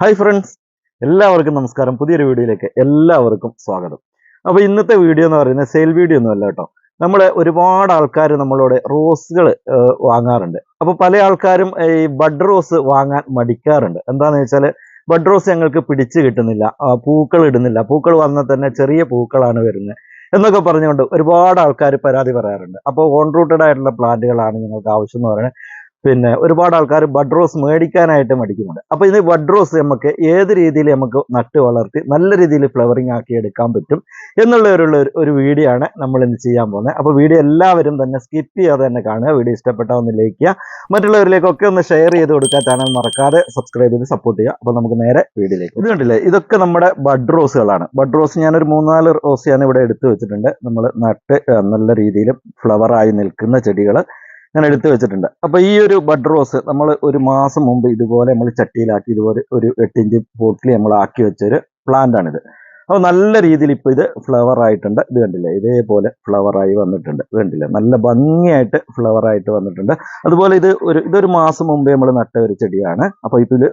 Hi friends, എല്ലാവർക്കും നമസ്കാരം. പുതിയൊരു വീഡിയോയിലേക്ക് എല്ലാവർക്കും സ്വാഗതം. അപ്പോൾ ഇന്നത്തെ വീഡിയോ എന്ന് പറയുന്നത് സെയിൽ വീഡിയോ ഒന്നും അല്ല കേട്ടോ. നമ്മളെ ഒരുപാട് ആൾക്കാർ നമ്മളോട് റോസുകൾ വാങ്ങാറുണ്ട്. അപ്പോൾ പല ആൾക്കാരും ഈ ബഡ് റോസ് വാങ്ങാൻ മടിക്കാറുണ്ട്. എന്താണെന്ന് വെച്ചാൽ ബഡ് റോസ് ഞങ്ങൾക്ക് പിടിച്ച് കിട്ടുന്നില്ല, പൂക്കൾ ഇടുന്നില്ല, പൂക്കൾ വന്നാൽ തന്നെ ചെറിയ പൂക്കളാണ് വരുന്നത് എന്നൊക്കെ പറഞ്ഞുകൊണ്ട് ഒരുപാട് ആൾക്കാർ പരാതി പറയാറുണ്ട്. അപ്പോൾ ഓൺ റൂട്ടഡ് ആയിട്ടുള്ള പ്ലാന്റുകളാണ് ഞങ്ങൾക്ക് ആവശ്യം എന്ന് പറയുന്നത്. പിന്നെ ഒരുപാട് ആൾക്കാർ ബഡ് റോസ് മേടിക്കാനായിട്ട് മടിക്കുന്നുണ്ട്. അപ്പോൾ ഇത് ബഡ് റോസ് നമുക്ക് ഏത് രീതിയിൽ നമുക്ക് നട്ട് വളർത്തി നല്ല രീതിയിൽ ഫ്ലവറിങ് ആക്കി എടുക്കാൻ പറ്റും എന്നുള്ള ഒരു വീഡിയോ ആണ് നമ്മൾ ഇന്ന് ചെയ്യാൻ പോകുന്നത്. അപ്പോൾ വീഡിയോ എല്ലാവരും തന്നെ സ്കിപ്പ് ചെയ്യാതെ തന്നെ കാണുക. വീഡിയോ ഇഷ്ടപ്പെട്ടാൽ ഒന്ന് ലൈക്ക് ചെയ്യുക, മറ്റുള്ളവരിലേക്കൊക്കെ ഒന്ന് ഷെയർ ചെയ്ത് കൊടുക്കുക. ചാനൽ മറക്കാതെ സബ്സ്ക്രൈബ് ചെയ്ത് സപ്പോർട്ട് ചെയ്യുക. അപ്പോൾ നമുക്ക് നേരെ വീഡിയോയിലേക്ക്. ഇത് കണ്ടില്ലേ, ഇതൊക്കെ നമ്മുടെ ബഡ് റോസുകളാണ്. ബഡ് റോസ് ഞാനൊരു 3-4 റോസ് ഞാൻ ഇവിടെ എടുത്തു വെച്ചിട്ടുണ്ട്. നമ്മൾ നട്ട് നല്ല രീതിയിൽ ഫ്ലവറായി നിൽക്കുന്ന ചെടികൾ ഞാൻ എടുത്തു വെച്ചിട്ടുണ്ട്. അപ്പോൾ ഈ ഒരു ബഡ് റോസ് നമ്മൾ ഒരു മാസം മുമ്പ് ഇതുപോലെ നമ്മൾ ചട്ടിയിലാക്കി ഇതുപോലെ ഒരു 8 ഇഞ്ച് പോട്ടിൽ നമ്മൾ ആക്കി വെച്ചൊരു പ്ലാന്റ് ആണിത്. അപ്പോൾ നല്ല രീതിയിൽ ഇപ്പോൾ ഇത് ഫ്ലവർ ആയിട്ടുണ്ട്. ഇത് കണ്ടില്ലേ, ഇതേപോലെ ഫ്ലവറായി വന്നിട്ടുണ്ട്. ഇത് കണ്ടില്ലേ, നല്ല ഭംഗിയായിട്ട് ഫ്ലവറായിട്ട് വന്നിട്ടുണ്ട്. അതുപോലെ ഇതൊരു മാസം മുമ്പേ നമ്മൾ നട്ട ഒരു ചെടിയാണ്. അപ്പോൾ ഇതിൽ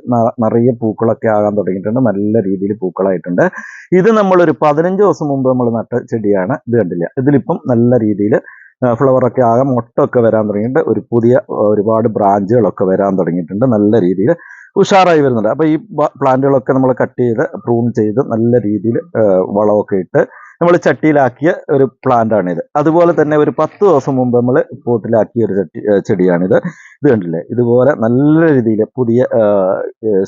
നിറയെ പൂക്കളൊക്കെ ആകാൻ തുടങ്ങിയിട്ടുണ്ട്. നല്ല രീതിയിൽ പൂക്കളായിട്ടുണ്ട്. ഇത് നമ്മളൊരു 15 ദിവസം മുമ്പ് നമ്മൾ നട്ട ചെടിയാണ്. ഇത് കണ്ടില്ല, ഇതിലിപ്പം നല്ല രീതിയിൽ ഫ്ലവറൊക്കെ ആകെ മൊട്ടൊക്കെ വരാൻ തുടങ്ങിയിട്ടുണ്ട്. പുതിയ ഒരുപാട് ബ്രാഞ്ചുകളൊക്കെ വരാൻ തുടങ്ങിയിട്ടുണ്ട്. നല്ല രീതിയിൽ ഉഷാറായി വരുന്നുണ്ട്. അപ്പോൾ ഈ പ്ലാന്റുകളൊക്കെ നമ്മൾ കട്ട് ചെയ്ത് പ്രൂൺ ചെയ്ത് നല്ല രീതിയിൽ വളമൊക്കെ ഇട്ട് നമ്മൾ ചട്ടിയിലാക്കിയ ഒരു പ്ലാന്റാണിത്. അതുപോലെ തന്നെ ഒരു 10 ദിവസം മുമ്പ് നമ്മൾ പോട്ടിലാക്കിയ ഒരു ചെടിയാണിത്. ഇത് കണ്ടില്ലേ, ഇതുപോലെ നല്ല രീതിയിൽ പുതിയ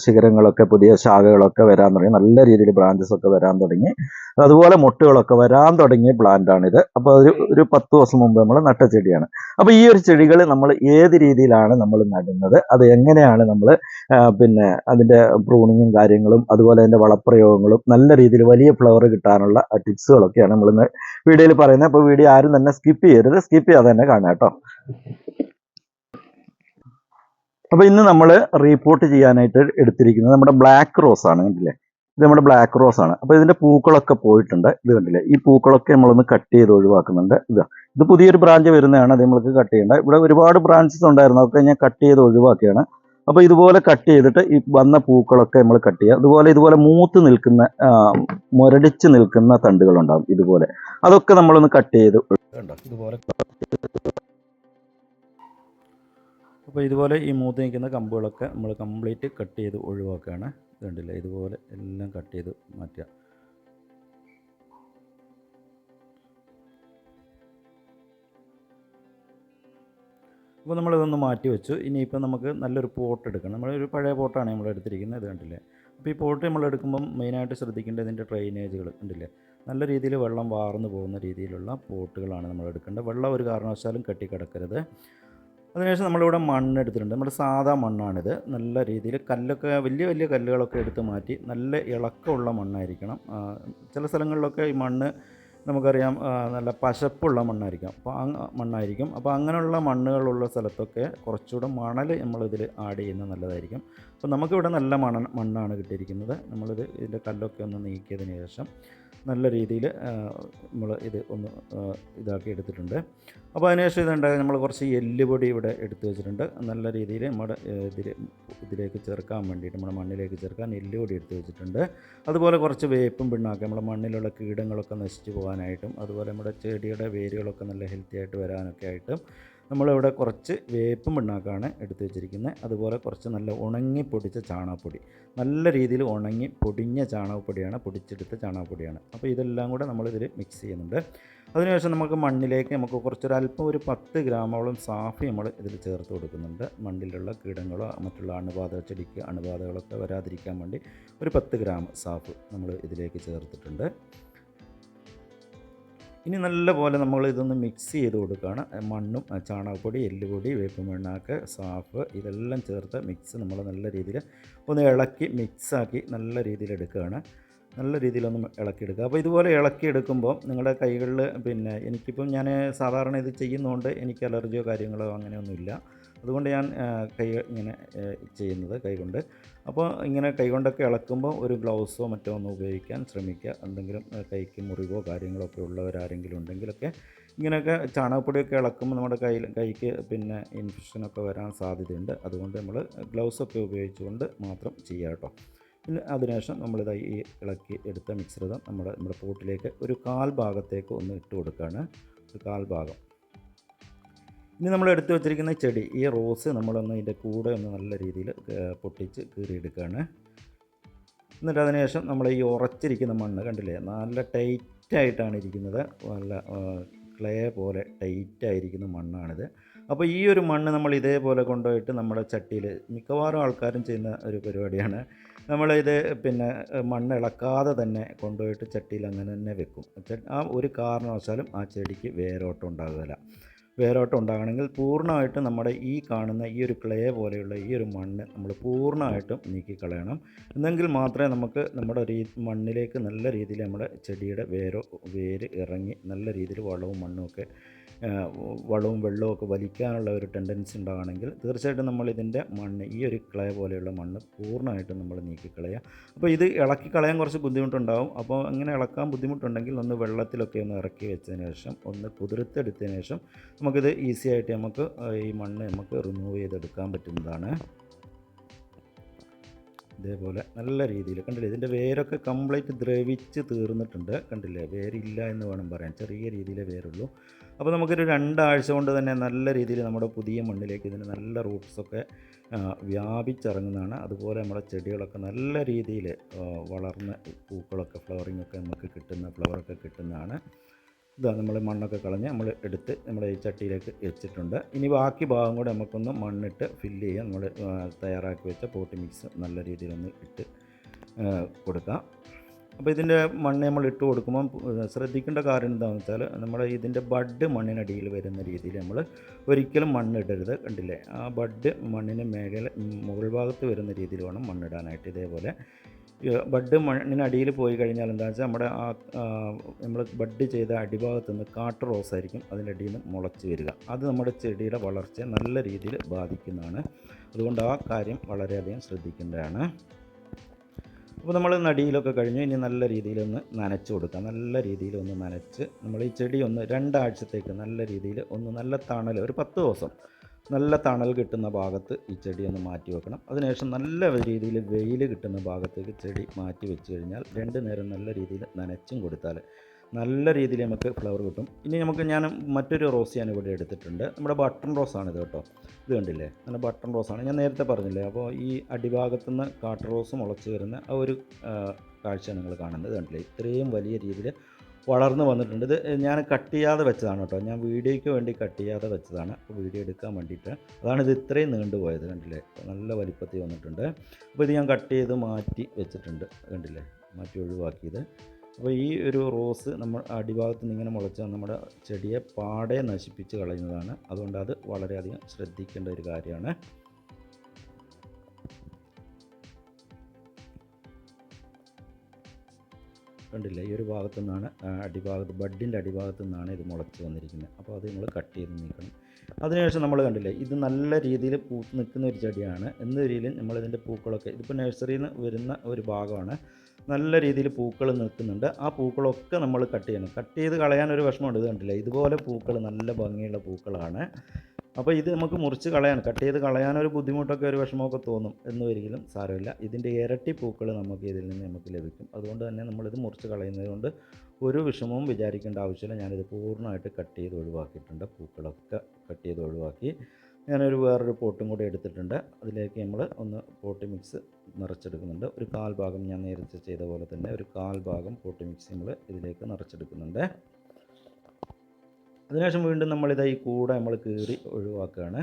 ശിഖരങ്ങളൊക്കെ പുതിയ ശാഖകളൊക്കെ വരാൻ തുടങ്ങി. നല്ല രീതിയിൽ ബ്രാഞ്ചസ് ഒക്കെ വരാൻ തുടങ്ങി. അതുപോലെ മുട്ടുകളൊക്കെ വരാൻ തുടങ്ങിയ പ്ലാന്റാണിത്. അപ്പോൾ ഒരു 10 ദിവസം മുമ്പ് നമ്മൾ നട്ട ചെടിയാണ്. അപ്പോൾ ഈ ഒരു ചെടികൾ നമ്മൾ ഏത് രീതിയിലാണ് നമ്മൾ നടുന്നത്, അത് എങ്ങനെയാണ് നമ്മൾ പിന്നെ അതിൻ്റെ പ്രൂണിങ്ങും കാര്യങ്ങളും അതുപോലെ അതിൻ്റെ വളപ്രയോഗങ്ങളും നല്ല രീതിയിൽ വലിയ ഫ്ലവർ കിട്ടാനുള്ള ടിപ്സുകളൊക്കെയാണ് നമ്മളിന്ന് വീഡിയോയിൽ പറയുന്നത്. അപ്പോൾ വീഡിയോ ആരും തന്നെ സ്കിപ്പ് ചെയ്യരുത്, സ്കിപ്പ് ചെയ്യാതെ തന്നെ കാണാം കേട്ടോ. അപ്പോൾ ഇന്ന് നമ്മൾ റീപോർട്ട് ചെയ്യാനായിട്ട് എടുത്തിരിക്കുന്നത് നമ്മുടെ ബ്ലാക്ക് റോസ് ആണ്. കണ്ടില്ലേ, ഇത് നമ്മുടെ ബ്ലാക്ക് റോസ് ആണ്. അപ്പോൾ ഇതിൻ്റെ പൂക്കളൊക്കെ പോയിട്ടുണ്ട്. ഇത് കണ്ടില്ലേ, ഈ പൂക്കളൊക്കെ നമ്മളൊന്ന് കട്ട് ചെയ്ത് ഒഴിവാക്കുന്നുണ്ട്. ഇത് പുതിയൊരു ബ്രാഞ്ച് വരുന്നതാണ്, അത് നമ്മൾക്ക് കട്ട് ചെയ്യേണ്ടത്. ഇവിടെ ഒരുപാട് ബ്രാഞ്ചസ് ഉണ്ടായിരുന്നു, അതൊക്കെ ഞാൻ കട്ട് ചെയ്ത് ഒഴിവാക്കിയാണ്. അപ്പോൾ ഇതുപോലെ കട്ട് ചെയ്തിട്ട് ഈ വന്ന പൂക്കളൊക്കെ നമ്മൾ കട്ട് ചെയ്യുക. ഇതുപോലെ മൂത്ത് നിൽക്കുന്ന മുരടിച്ച് നിൽക്കുന്ന തണ്ടുകളുണ്ടാകും. ഇതുപോലെ അതൊക്കെ നമ്മളൊന്ന് കട്ട് ചെയ്ത് ഇതുപോലെ. അപ്പോൾ ഇതുപോലെ ഈ മൂത്ത് നിൽക്കുന്ന കമ്പുകളൊക്കെ നമ്മൾ കംപ്ലീറ്റ് കട്ട് ചെയ്ത് ഒഴിവാക്കുകയാണ്. കണ്ടില്ല, ഇതുപോലെ എല്ലാം കട്ട് ചെയ്ത് മാറ്റുക. അപ്പോൾ നമ്മളിതൊന്ന് മാറ്റി വെച്ചു. ഇനിയിപ്പോൾ നമുക്ക് നല്ലൊരു പോട്ട് എടുക്കണം. നമ്മളൊരു പഴയ പോട്ടാണ് നമ്മൾ എടുത്തിരിക്കുന്നത്. ഇത് കണ്ടില്ലേ. അപ്പോൾ ഈ പോട്ട് നമ്മൾ എടുക്കുമ്പം മെയിനായിട്ട് ശ്രദ്ധിക്കേണ്ടത് ഇതിൻ്റെ ഡ്രെയിനേജുകൾ കണ്ടില്ലേ, നല്ല രീതിയിൽ വെള്ളം വാർന്നു പോകുന്ന രീതിയിലുള്ള പോട്ടുകളാണ് നമ്മൾ എടുക്കേണ്ടത്. വെള്ളം ഒരു കാരണവശാലും കെട്ടിക്കിടക്കരുത്. അതിനുശേഷം നമ്മളിവിടെ മണ്ണ് എടുത്തിട്ടുണ്ട്. നമ്മുടെ സാധാ മണ്ണാണിത്. നല്ല രീതിയിൽ കല്ലൊക്കെ വലിയ വലിയ കല്ലുകളൊക്കെ എടുത്ത് മാറ്റി നല്ല ഇളക്കമുള്ള മണ്ണായിരിക്കണം. ചില സ്ഥലങ്ങളിലൊക്കെ ഈ മണ്ണ് നമുക്കറിയാം നല്ല പശപ്പുള്ള മണ്ണായിരിക്കും. അപ്പോൾ അങ്ങനെയുള്ള മണ്ണുകളുള്ള സ്ഥലത്തൊക്കെ കുറച്ചുകൂടെ മണൽ നമ്മളിതിൽ ആഡ് ചെയ്യുന്നത് നല്ലതായിരിക്കും. അപ്പോൾ നമുക്കിവിടെ നല്ല മണ്ണാണ് കിട്ടിയിരിക്കുന്നത്. ഇതിൻ്റെ കല്ലൊക്കെ ഒന്ന് നീക്കിയതിന് ശേഷം നല്ല രീതിയിൽ നമ്മൾ ഇത് ഒന്ന് ഇതാക്കി എടുത്തിട്ടുണ്ട്. അപ്പോൾ അതിനുശേഷം ഇതുണ്ടാകും, നമ്മൾ കുറച്ച് എല്ലുപൊടി ഇവിടെ എടുത്തു വെച്ചിട്ടുണ്ട്. നല്ല രീതിയിൽ നമ്മുടെ ഇതിലേക്ക് ചേർക്കാൻ വേണ്ടിയിട്ട് നമ്മുടെ മണ്ണിലേക്ക് ചേർക്കാൻ എല്ലുപൊടി എടുത്തു വെച്ചിട്ടുണ്ട്. അതുപോലെ കുറച്ച് വേപ്പും പിണ്ണാക്കും നമ്മുടെ മണ്ണിലുള്ള കീടങ്ങളൊക്കെ നശിച്ചു പോകാനായിട്ടും അതുപോലെ നമ്മുടെ ചെടിയുടെ വേരുകളൊക്കെ നല്ല ഹെൽത്തി ആയിട്ട് വരാനൊക്കെ ആയിട്ടും നമ്മളിവിടെ കുറച്ച് വേപ്പും പിണ്ണാക്കാണ് എടുത്തു വെച്ചിരിക്കുന്നത്. അതുപോലെ കുറച്ച് നല്ല ഉണങ്ങി പൊടിച്ച ചാണകപ്പൊടി, നല്ല രീതിയിൽ ഉണങ്ങി പൊടിഞ്ഞ ചാണകപ്പൊടിയാണ്, പൊടിച്ചെടുത്ത ചാണകപ്പൊടിയാണ്. അപ്പോൾ ഇതെല്ലാം കൂടെ നമ്മളിതിൽ മിക്സ് ചെയ്യുന്നുണ്ട്. അതിനുശേഷം നമുക്ക് മണ്ണിലേക്ക് കുറച്ചൊരല്പം ഒരു 10 ഗ്രാമോളം സാഫി നമ്മൾ ഇതിൽ ചേർത്ത് കൊടുക്കുന്നുണ്ട്. മണ്ണിലുള്ള കീടങ്ങളോ മറ്റുള്ള ചെടിക്ക് അണുബാധകളൊക്കെ വരാതിരിക്കാൻ വേണ്ടി ഒരു 10 ഗ്രാം സാഫ് നമ്മൾ ഇതിലേക്ക് ചേർത്തിട്ടുണ്ട്. ഇനി നല്ലപോലെ നമ്മൾ ഇതൊന്ന് മിക്സ് ചെയ്ത് കൊടുക്കുകയാണ്. മണ്ണും ചാണകപ്പൊടി, എല്ലുപൊടി, വേപ്പും പിണ്ണാക്ക്, സാഫ് ഇതെല്ലാം ചേർത്ത് മിക്സ് നമ്മൾ നല്ല രീതിയിൽ ഒന്ന് ഇളക്കി മിക്സാക്കി നല്ല രീതിയിൽ എടുക്കുകയാണ്. നല്ല രീതിയിലൊന്ന് ഇളക്കിയെടുക്കുക. അപ്പോൾ ഇതുപോലെ ഇളക്കിയെടുക്കുമ്പോൾ നിങ്ങളുടെ കൈകളിൽ എനിക്കിപ്പം ഞാൻ സാധാരണ ഇത് ചെയ്യുന്നതുകൊണ്ട് എനിക്ക് അലർജിയോ കാര്യങ്ങളോ അങ്ങനെയൊന്നുമില്ല. അതുകൊണ്ട് ഞാൻ ഇങ്ങനെ ചെയ്യുന്നത് കൈകൊണ്ട്. അപ്പോൾ ഇങ്ങനെ കൈകൊണ്ടൊക്കെ ഇളക്കുമ്പോൾ ഒരു ഗ്ലൗസോ മറ്റോ ഒന്ന് ഉപയോഗിക്കാൻ ശ്രമിക്കുക. എന്തെങ്കിലും കൈക്ക് മുറിവോ കാര്യങ്ങളൊക്കെ ഉള്ളവരാരെങ്കിലും ഉണ്ടെങ്കിലൊക്കെ ഇങ്ങനെയൊക്കെ ചാണകപ്പൊടിയൊക്കെ ഇളക്കുമ്പോൾ നമ്മുടെ കൈക്ക് ഇൻഫെക്ഷനൊക്കെ വരാൻ സാധ്യതയുണ്ട്. അതുകൊണ്ട് നമ്മൾ ഗ്ലൗസൊക്കെ ഉപയോഗിച്ചുകൊണ്ട് മാത്രം ചെയ്യുക കേട്ടോ. പിന്നെ അതിനുശേഷം നമ്മളിതായി ഈ ഇളക്കി എടുത്ത മിശ്രിതം നമ്മുടെ പോട്ടിലേക്ക് ഒരു 1/4 ഭാഗത്തേക്ക് ഒന്ന് ഇട്ട് കൊടുക്കുകയാണ്. ഒരു 1/4 ഭാഗം. ഇനി നമ്മൾ എടുത്തു വെച്ചിരിക്കുന്ന ചെടി, ഈ റോസ് നമ്മളൊന്ന് ഇതിൻ്റെ കൂടെ ഒന്ന് നല്ല രീതിയിൽ പൊട്ടിച്ച് കീറിയെടുക്കുകയാണ്. എന്നിട്ട് അതിനുശേഷം നമ്മൾ ഈ ഉറച്ചിരിക്കുന്ന മണ്ണ് കണ്ടില്ലേ, നല്ല ടൈറ്റായിട്ടാണ് ഇരിക്കുന്നത്, നല്ല ക്ലേ പോലെ ടൈറ്റായിരിക്കുന്ന മണ്ണാണിത്. അപ്പോൾ ഈ ഒരു മണ്ണ് നമ്മൾ ഇതേപോലെ കൊണ്ടുപോയിട്ട് നമ്മുടെ ചട്ടിയിൽ, മിക്കവാറും ആൾക്കാരും ചെയ്യുന്ന ഒരു പരിപാടിയാണ്, നമ്മളിത് പിന്നെ മണ്ണ് ഇളക്കാതെ തന്നെ കൊണ്ടുപോയിട്ട് ചട്ടിയിൽ അങ്ങനെ തന്നെ വെക്കും. ആ ഒരു കാരണവശാലും ആ ചെടിക്ക് വേരോട്ടം ഉണ്ടാകുകയില്ല. വേരോട്ടം ഉണ്ടാകണമെങ്കിൽ പൂർണ്ണമായിട്ടും നമ്മുടെ ഈ കാണുന്ന ഈ ഒരു ക്ലേ പോലെയുള്ള ഈ ഒരു മണ്ണ് നമ്മൾ പൂർണ്ണമായിട്ടും നീക്കിക്കളയണം. എന്നെങ്കിൽ മാത്രമേ നമുക്ക് നമ്മുടെ മണ്ണിലേക്ക് നല്ല രീതിയിൽ നമ്മുടെ ചെടിയുടെ വേര് ഇറങ്ങി നല്ല രീതിയിൽ വളവും മണ്ണുമൊക്കെ വളവും വെള്ളവും ഒക്കെ വലിക്കാനുള്ള ഒരു ടെൻഡൻസി ഉണ്ടാകണമെങ്കിൽ തീർച്ചയായിട്ടും നമ്മളിതിൻ്റെ മണ്ണ്, ഈ ഒരു ക്ലേ പോലെയുള്ള മണ്ണ് പൂർണ്ണമായിട്ടും നമ്മൾ നീക്കിക്കളയുക. അപ്പോൾ ഇത് ഇളക്കി കളയാൻ കുറച്ച് ബുദ്ധിമുട്ടുണ്ടാകും. അപ്പോൾ അങ്ങനെ ഇളക്കാൻ ബുദ്ധിമുട്ടുണ്ടെങ്കിൽ ഒന്ന് വെള്ളത്തിലൊക്കെ ഒന്ന് ഇറക്കി വെച്ചതിന് ശേഷം ഒന്ന് കുതിർത്തെടുത്തതിന് ശേഷം നമുക്കിത് ഈസി ആയിട്ട് നമുക്ക് ഈ മണ്ണ് നമുക്ക് റിമൂവ് ചെയ്തെടുക്കാൻ പറ്റുന്നതാണ്. ഇതേപോലെ നല്ല രീതിയിൽ കണ്ടില്ലേ, ഇതിൻ്റെ വേരൊക്കെ കംപ്ലീറ്റ് ദ്രവിച്ച് തീർന്നിട്ടുണ്ട്. കണ്ടില്ലേ, വേരില്ല എന്ന് വേണം പറയാൻ, ചെറിയ രീതിയിലേ വേരുള്ളൂ. അപ്പോൾ നമുക്കൊരു 2 ആഴ്ച കൊണ്ട് തന്നെ നല്ല രീതിയിൽ നമ്മുടെ പുതിയ മണ്ണിലേക്ക് ഇതിന് നല്ല റൂട്ട്സൊക്കെ വ്യാപിച്ചിറങ്ങുന്നതാണ്. അതുപോലെ നമ്മുടെ ചെടികളൊക്കെ നല്ല രീതിയിൽ വളർന്ന് പൂക്കളൊക്കെ ഫ്ലവറൊക്കെ നമുക്ക് ഫ്ലവറൊക്കെ കിട്ടുന്നതാണ്. ഇതാ നമ്മൾ മണ്ണൊക്കെ കളഞ്ഞ് നമ്മൾ എടുത്ത് നമ്മുടെ ഈ ചട്ടിയിലേക്ക് വെച്ചിട്ടുണ്ട്. ഇനി ബാക്കി ഭാഗം കൂടെ നമുക്കൊന്ന് മണ്ണിട്ട് ഫില്ല് ചെയ്യാം. നമ്മൾ തയ്യാറാക്കി വെച്ച പോട്ടി മിക്സ് നല്ല രീതിയിലൊന്ന് ഇട്ട് കൊടുക്കാം. അപ്പോൾ ഇതിൻ്റെ മണ്ണ് നമ്മൾ ഇട്ട് കൊടുക്കുമ്പം ശ്രദ്ധിക്കേണ്ട കാര്യം എന്താണെന്ന് വെച്ചാൽ, നമ്മുടെ ഇതിൻ്റെ ബഡ് മണ്ണിനടിയിൽ വരുന്ന രീതിയിൽ നമ്മൾ ഒരിക്കലും മണ്ണിടരുത്. കണ്ടില്ലേ, ആ ബഡ് മണ്ണിന് മുകൾ ഭാഗത്ത് വരുന്ന രീതിയിൽ വേണം മണ്ണിടാനായിട്ട്. ഇതേപോലെ ബഡ് മണ്ണിനടിയിൽ പോയി കഴിഞ്ഞാൽ എന്താണെന്ന് വെച്ചാൽ നമ്മുടെ നമ്മൾ ബഡ് ചെയ്ത അടിഭാഗത്ത് നിന്ന് കാട്ട് റോസായിരിക്കും അതിൻ്റെ അടിയിൽ നിന്ന് മുളച്ച് വരിക. അത് നമ്മുടെ ചെടിയുടെ വളർച്ചയെ നല്ല രീതിയിൽ ബാധിക്കുന്നതാണ്. അതുകൊണ്ട് ആ കാര്യം വളരെയധികം ശ്രദ്ധിക്കേണ്ടതാണ്. അപ്പോൾ നമ്മൾ നടിയിലൊക്കെ കഴിഞ്ഞ് ഇനി നല്ല രീതിയിലൊന്ന് നനച്ച് കൊടുക്കുക. നല്ല രീതിയിലൊന്ന് നനച്ച് നമ്മൾ ഈ ചെടി ഒന്ന് 2 ആഴ്ചത്തേക്ക് നല്ല രീതിയിൽ ഒന്ന് നല്ല തണൽ, ഒരു 10 ദിവസം നല്ല തണൽ കിട്ടുന്ന ഭാഗത്ത് ഈ ചെടി ഒന്ന് മാറ്റി വെക്കണം. അതിനുശേഷം നല്ല രീതിയിൽ വെയിൽ കിട്ടുന്ന ഭാഗത്തേക്ക് ചെടി മാറ്റി വെച്ച് കഴിഞ്ഞാൽ 2 നേരം നല്ല രീതിയിൽ നനച്ചും കൊടുത്താൽ നല്ല രീതിയിൽ നമുക്ക് ഫ്ലവർ കിട്ടും. ഇനി ഞാൻ മറ്റൊരു റോസ് ഇവിടെ എടുത്തിട്ടുണ്ട്. നമ്മുടെ ബട്ടൺ റോസാണിത് കേട്ടോ. ഇത് കണ്ടില്ലേ, നല്ല ബട്ടൺ റോസാണ്, ഞാൻ നേരത്തെ പറഞ്ഞില്ലേ. അപ്പോൾ ഈ അടിഭാഗത്തുനിന്ന് കാട്ട് റോസ് മുളച്ച് വരുന്ന ആ ഒരു കാഴ്ച നിങ്ങൾ കാണുന്നത് കണ്ടില്ലേ, ഇത്രയും വലിയ രീതിയിൽ വളർന്നു വന്നിട്ടുണ്ട്. ഇത് ഞാൻ കട്ട് ചെയ്യാതെ വെച്ചതാണ് കേട്ടോ, ഞാൻ വീഡിയോയ്ക്ക് വേണ്ടി കട്ട് ചെയ്യാതെ വെച്ചതാണ്. അപ്പോൾ വീഡിയോ എടുക്കാൻ വേണ്ടിയിട്ട് അതാണ് ഇത് ഇത്രയും നീണ്ടുപോയത്. കണ്ടില്ലേ, നല്ല വലിപ്പത്തിൽ വന്നിട്ടുണ്ട്. അപ്പോൾ ഇത് ഞാൻ കട്ട് ചെയ്ത് മാറ്റി വെച്ചിട്ടുണ്ട്. കണ്ടില്ലേ, മാറ്റി ഒഴിവാക്കിയത്. അപ്പോൾ ഈ ഒരു റോസ് നമ്മൾ അടിഭാഗത്ത് നിന്ന് ഇങ്ങനെ മുളച്ച് നമ്മുടെ ചെടിയെ പാടെ നശിപ്പിച്ച് കളയുന്നതാണ്. അതുകൊണ്ട് അത് വളരെയധികം ശ്രദ്ധിക്കേണ്ട ഒരു കാര്യമാണ്. കണ്ടില്ലേ, ഈ ഒരു ഭാഗത്തു നിന്നാണ് ബഡിൻ്റെ അടിഭാഗത്തു നിന്നാണ് ഇത് മുളച്ച് വന്നിരിക്കുന്നത്. അപ്പോൾ അത് നമ്മൾ കട്ട് ചെയ്ത് നീക്കണം. അതിനുശേഷം നമ്മൾ കണ്ടില്ലേ, ഇത് നല്ല രീതിയിൽ പൂത്ത് നിൽക്കുന്ന ഒരു ചെടിയാണ്. എന്ന രീതിയിൽ നമ്മളിതിൻ്റെ പൂക്കളൊക്കെ, ഇതിപ്പോൾ നഴ്സറിയിൽ നിന്ന് വരുന്ന ഒരു ഭാഗമാണ്, നല്ല രീതിയിൽ പൂക്കൾ നിൽക്കുന്നുണ്ട്. ആ പൂക്കളൊക്കെ നമ്മൾ കട്ട് ചെയ്യണം. കട്ട് ചെയ്ത് കളയാനൊരു വിഷമമുണ്ട്. ഇത് കണ്ടില്ലേ, ഇതുപോലെ പൂക്കൾ, നല്ല ഭംഗിയുള്ള പൂക്കളാണ്. അപ്പോൾ ഇത് നമുക്ക് മുറിച്ച് കട്ട് ചെയ്ത് കളയാനൊരു ബുദ്ധിമുട്ടൊക്കെ ഒരു വിഷമമൊക്കെ തോന്നും. എന്നൊരിക്കലും സാരമില്ല, ഇതിൻ്റെ ഇരട്ടി പൂക്കൾ നമുക്ക് ഇതിൽ നിന്ന് നമുക്ക് ലഭിക്കും. അതുകൊണ്ട് തന്നെ നമ്മളിത് മുറിച്ച് കളയുന്നത് കൊണ്ട് ഒരു വിഷമവും വിചാരിക്കേണ്ട ആവശ്യമില്ല. ഞാനിത് പൂർണ്ണമായിട്ട് കട്ട് ചെയ്ത് ഒഴിവാക്കിയിട്ടുണ്ട്. പൂക്കളൊക്കെ കട്ട് ചെയ്ത് ഒഴിവാക്കി വേറൊരു പോട്ടും കൂടി എടുത്തിട്ടുണ്ട്. അതിലേക്ക് നമ്മൾ ഒന്ന് പോട്ടി മിക്സ് നിറച്ചെടുക്കുന്നുണ്ട്. ഒരു 1/4 ഭാഗം ഞാൻ നേരത്തെ ചെയ്ത പോലെ തന്നെ ഒരു 1/4 ഭാഗം പോട്ടി മിക്സ് നമ്മൾ ഇതിലേക്ക് നിറച്ചെടുക്കുന്നുണ്ട്. അതിനുശേഷം വീണ്ടും നമ്മളിതാ ഈ കൂടെ നമ്മൾ കീറി ഒഴിവാക്കുകയാണ്.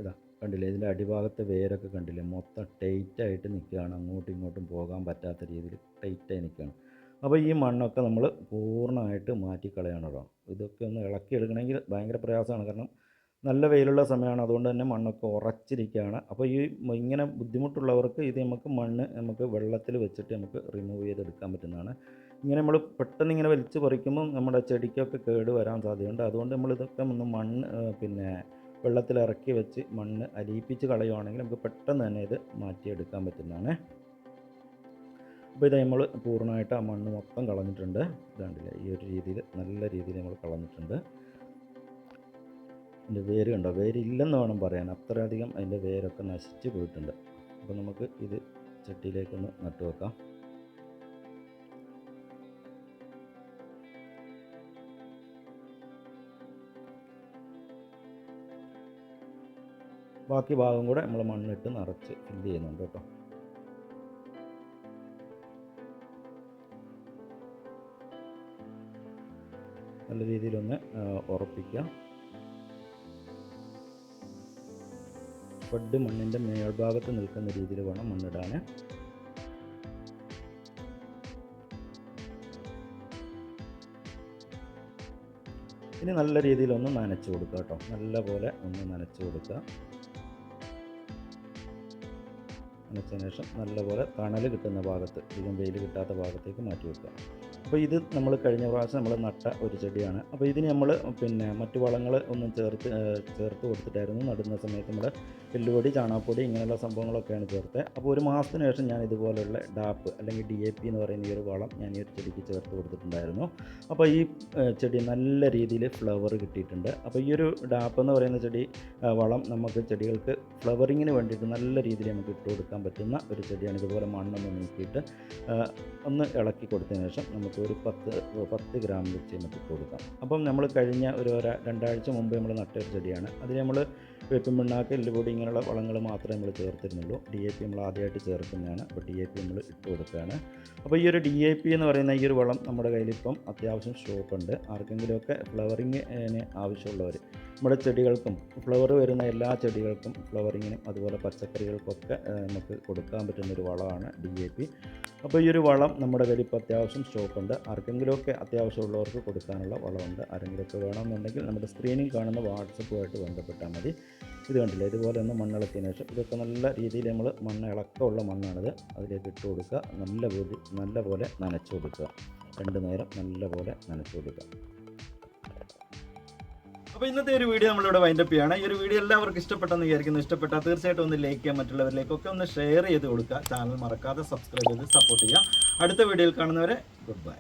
ഇതാ കണ്ടില്ലേ, ഇതിൻ്റെ അടിഭാഗത്തെ വേരൊക്കെ കണ്ടില്ലേ, മൊത്തം ടൈറ്റായിട്ട് നിൽക്കുകയാണ്. അങ്ങോട്ടും ഇങ്ങോട്ടും പോകാൻ പറ്റാത്ത രീതിയിൽ ടൈറ്റായി നിൽക്കുകയാണ്. അപ്പോൾ ഈ മണ്ണൊക്കെ നമ്മൾ പൂർണ്ണമായിട്ട് മാറ്റിക്കളയണം കേട്ടോ. ഇതൊക്കെ ഒന്ന് ഇളക്കിയെടുക്കണമെങ്കിൽ ഭയങ്കര പ്രയാസമാണ്. കാരണം നല്ല വെയിലുള്ള സമയമാണ്. അതുകൊണ്ട് തന്നെ മണ്ണൊക്കെ ഉറച്ചിരിക്കുകയാണ്. അപ്പോൾ ഇങ്ങനെ ബുദ്ധിമുട്ടുള്ളവർക്ക് ഇത് നമുക്ക് വെള്ളത്തിൽ വെച്ചിട്ട് നമുക്ക് റിമൂവ് ചെയ്തെടുക്കാൻ പറ്റുന്നതാണ്. ഇങ്ങനെ നമ്മൾ പെട്ടെന്ന് ഇങ്ങനെ വലിച്ച് പറിക്കുമ്പോൾ നമ്മുടെ ചെടിക്കൊക്കെ കേട് വരാൻ സാധ്യതയുണ്ട്. അതുകൊണ്ട് നമ്മളിതൊക്കെ ഒന്ന് മണ്ണ് വെള്ളത്തിൽ ഇറക്കി വെച്ച് മണ്ണ് അലിയിപ്പിച്ച് കളയുവാണെങ്കിൽ നമുക്ക് പെട്ടെന്ന് തന്നെ ഇത് മാറ്റിയെടുക്കാൻ പറ്റുന്നതാണ്. അപ്പോൾ ഇത് നമ്മൾ പൂർണ്ണമായിട്ട് ആ മണ്ണ് മൊത്തം കളഞ്ഞിട്ടുണ്ട്. ഇതാണ്ടില്ലേ, ഈ ഒരു രീതിയിൽ നല്ല രീതിയിൽ നമ്മൾ കളഞ്ഞിട്ടുണ്ട്. അതിൻ്റെ വേര് കണ്ടോ, വേരില്ലെന്ന് വേണം പറയാൻ, അത്രയധികം അതിൻ്റെ വേരൊക്കെ നശിച്ച് പോയിട്ടുണ്ട്. അപ്പോൾ നമുക്ക് ഇത് ചട്ടിയിലേക്കൊന്ന് നട്ടു വെക്കാം. ബാക്കി ഭാഗം കൂടെ നമ്മൾ മണ്ണിട്ട് നിറച്ച് ഫില്ല് ചെയ്യുന്നുണ്ട് കേട്ടോ. നല്ല രീതിയിലൊന്ന് ഉറപ്പിക്കുക. ബഡ് മണ്ണിൻ്റെ മേൽഭാഗത്ത് നിൽക്കുന്ന രീതിയിൽ വേണം മണ്ണിടാൻ. ഇനി നല്ല രീതിയിലൊന്ന് നനച്ച് കൊടുക്കുക കേട്ടോ. നല്ല പോലെ ഒന്ന് നനച്ച് കൊടുക്കുക. നനച്ചതിന് ശേഷം നല്ലപോലെ തണൽ കിട്ടുന്ന ഭാഗത്ത്, അധികം വെയിൽ കിട്ടാത്ത ഭാഗത്തേക്ക് മാറ്റി വെക്കുക. അപ്പോൾ ഇത് നമ്മൾ കഴിഞ്ഞ പ്രാവശ്യം നമ്മൾ നട്ട ഒരു ചെടിയാണ്. അപ്പോൾ ഇതിന് നമ്മൾ മറ്റു വളങ്ങൾ ഒന്നും ചേർത്ത് കൊടുത്തിട്ടായിരുന്നു നടുന്ന സമയത്ത്. നമ്മൾ എല്ലുപൊടി, ചാണകപ്പൊടി ഇങ്ങനെയുള്ള സംഭവങ്ങളൊക്കെയാണ് ചേർത്തത്. അപ്പോൾ ഒരു മാസത്തിന് ശേഷം ഞാൻ ഇതുപോലെയുള്ള ഡാപ്പ് അല്ലെങ്കിൽ DAP എന്ന് പറയുന്ന ഈ ഒരു വളം ഞാൻ ഈ ഒരു ചെടിക്ക് ചേർത്ത് കൊടുത്തിട്ടുണ്ടായിരുന്നു. അപ്പോൾ ഈ ചെടി നല്ല രീതിയിൽ ഫ്ലവർ കിട്ടിയിട്ടുണ്ട്. അപ്പോൾ ഈ ഒരു ഡാപ്പ് എന്ന് പറയുന്ന ചെടി വളം നമുക്ക് ചെടികൾക്ക് ഫ്ലവറിങ്ങിന് വേണ്ടിയിട്ട് നല്ല രീതിയിൽ നമുക്ക് ഇട്ട് കൊടുക്കാൻ പറ്റുന്ന ഒരു ചെടിയാണ്. ഇതുപോലെ മണ്ണൊന്ന് നീക്കിയിട്ട് ഒന്ന് ഇളക്കി കൊടുത്തതിന് ശേഷം നമുക്ക് ഒരു 10 ഗ്രാം വെച്ച് നമുക്ക് ഇട്ട് കൊടുക്കാം. അപ്പം നമ്മൾ കഴിഞ്ഞ ഒരു 2 ആഴ്ച മുമ്പ് നമ്മൾ നട്ട ഒരു ചെടിയാണ്. അതിന് നമ്മൾ വേപ്പിൻ പിണ്ണാക്ക്, എല്ലുപൊടി ഇങ്ങനെയുള്ള വളങ്ങൾ മാത്രമേ നമ്മൾ ചേർത്തിരുന്നുള്ളൂ. DAP നമ്മൾ ആദ്യമായിട്ട് ചേർക്കുന്നതാണ്. അപ്പോൾ DAP നമ്മൾ ഇട്ട് കൊടുക്കുകയാണ്. അപ്പോൾ ഈ ഒരു DAP എന്ന് പറയുന്ന ഈ ഒരു വളം നമ്മുടെ കയ്യിലിപ്പം അത്യാവശ്യം സ്റ്റോക്കുണ്ട്. ആർക്കെങ്കിലുമൊക്കെ ഫ്ലവറിങ്ങിന് ആവശ്യമുള്ളവർ, നമ്മുടെ ചെടികൾക്കും ഫ്ലവർ വരുന്ന എല്ലാ ചെടികൾക്കും, ഫ്ലവറിങ്ങിനും അതുപോലെ പച്ചക്കറികൾക്കൊക്കെ നമുക്ക് കൊടുക്കാൻ പറ്റുന്നൊരു വളമാണ് DAP. അപ്പോൾ ഈ ഒരു വളം നമ്മുടെ കയ്യിൽ ഇപ്പോൾ അത്യാവശ്യം സ്റ്റോക്കുണ്ട്. ആർക്കെങ്കിലുമൊക്കെ അത്യാവശ്യമുള്ളവർക്ക് കൊടുക്കാനുള്ള വളമുണ്ട്. ആരെങ്കിലുമൊക്കെ വേണമെന്നുണ്ടെങ്കിൽ നമ്മുടെ സ്ക്രീനിൽ കാണുന്ന വാട്സപ്പുമായിട്ട് ബന്ധപ്പെട്ടാൽ മതി. ഇത് കണ്ടില്ലേ, ഇതുപോലെ ഒന്ന് മണ്ണിളക്കിയതിന് ശേഷം ഇതൊക്കെ നല്ല രീതിയിൽ നമ്മൾ മണ്ണ് ഇളക്കമുള്ള മണ്ണാണിത്, അതിലേക്ക് ഇട്ട് കൊടുക്കുക. നല്ല പോലെ നനച്ചു കൊടുക്കുക. 2 നേരം നല്ല പോലെ നനച്ചു കൊടുക്കുക. അപ്പോൾ ഇന്നത്തെ ഒരു വീഡിയോ നമ്മളിവിടെ വൈൻഡപ്പ് ചെയ്യാണ്. ഈ ഒരു വീഡിയോ എല്ലാവർക്കും ഇഷ്ടപ്പെട്ടെന്ന് വിചാരിക്കുന്നു. ഇഷ്ടപ്പെട്ടാൽ തീർച്ചയായിട്ടും ഒന്ന് ലൈക്ക് ചെയ്യാൻ, മറ്റുള്ളവരിലേക്കൊക്കെ ഒന്ന് ഷെയർ ചെയ്ത് കൊടുക്കുക. ചാനൽ മറക്കാതെ സബ്സ്ക്രൈബ് ചെയ്ത് സപ്പോർട്ട് ചെയ്യുക. അടുത്ത വീഡിയോയിൽ കാണുന്നവരെ ഗുഡ് ബൈ.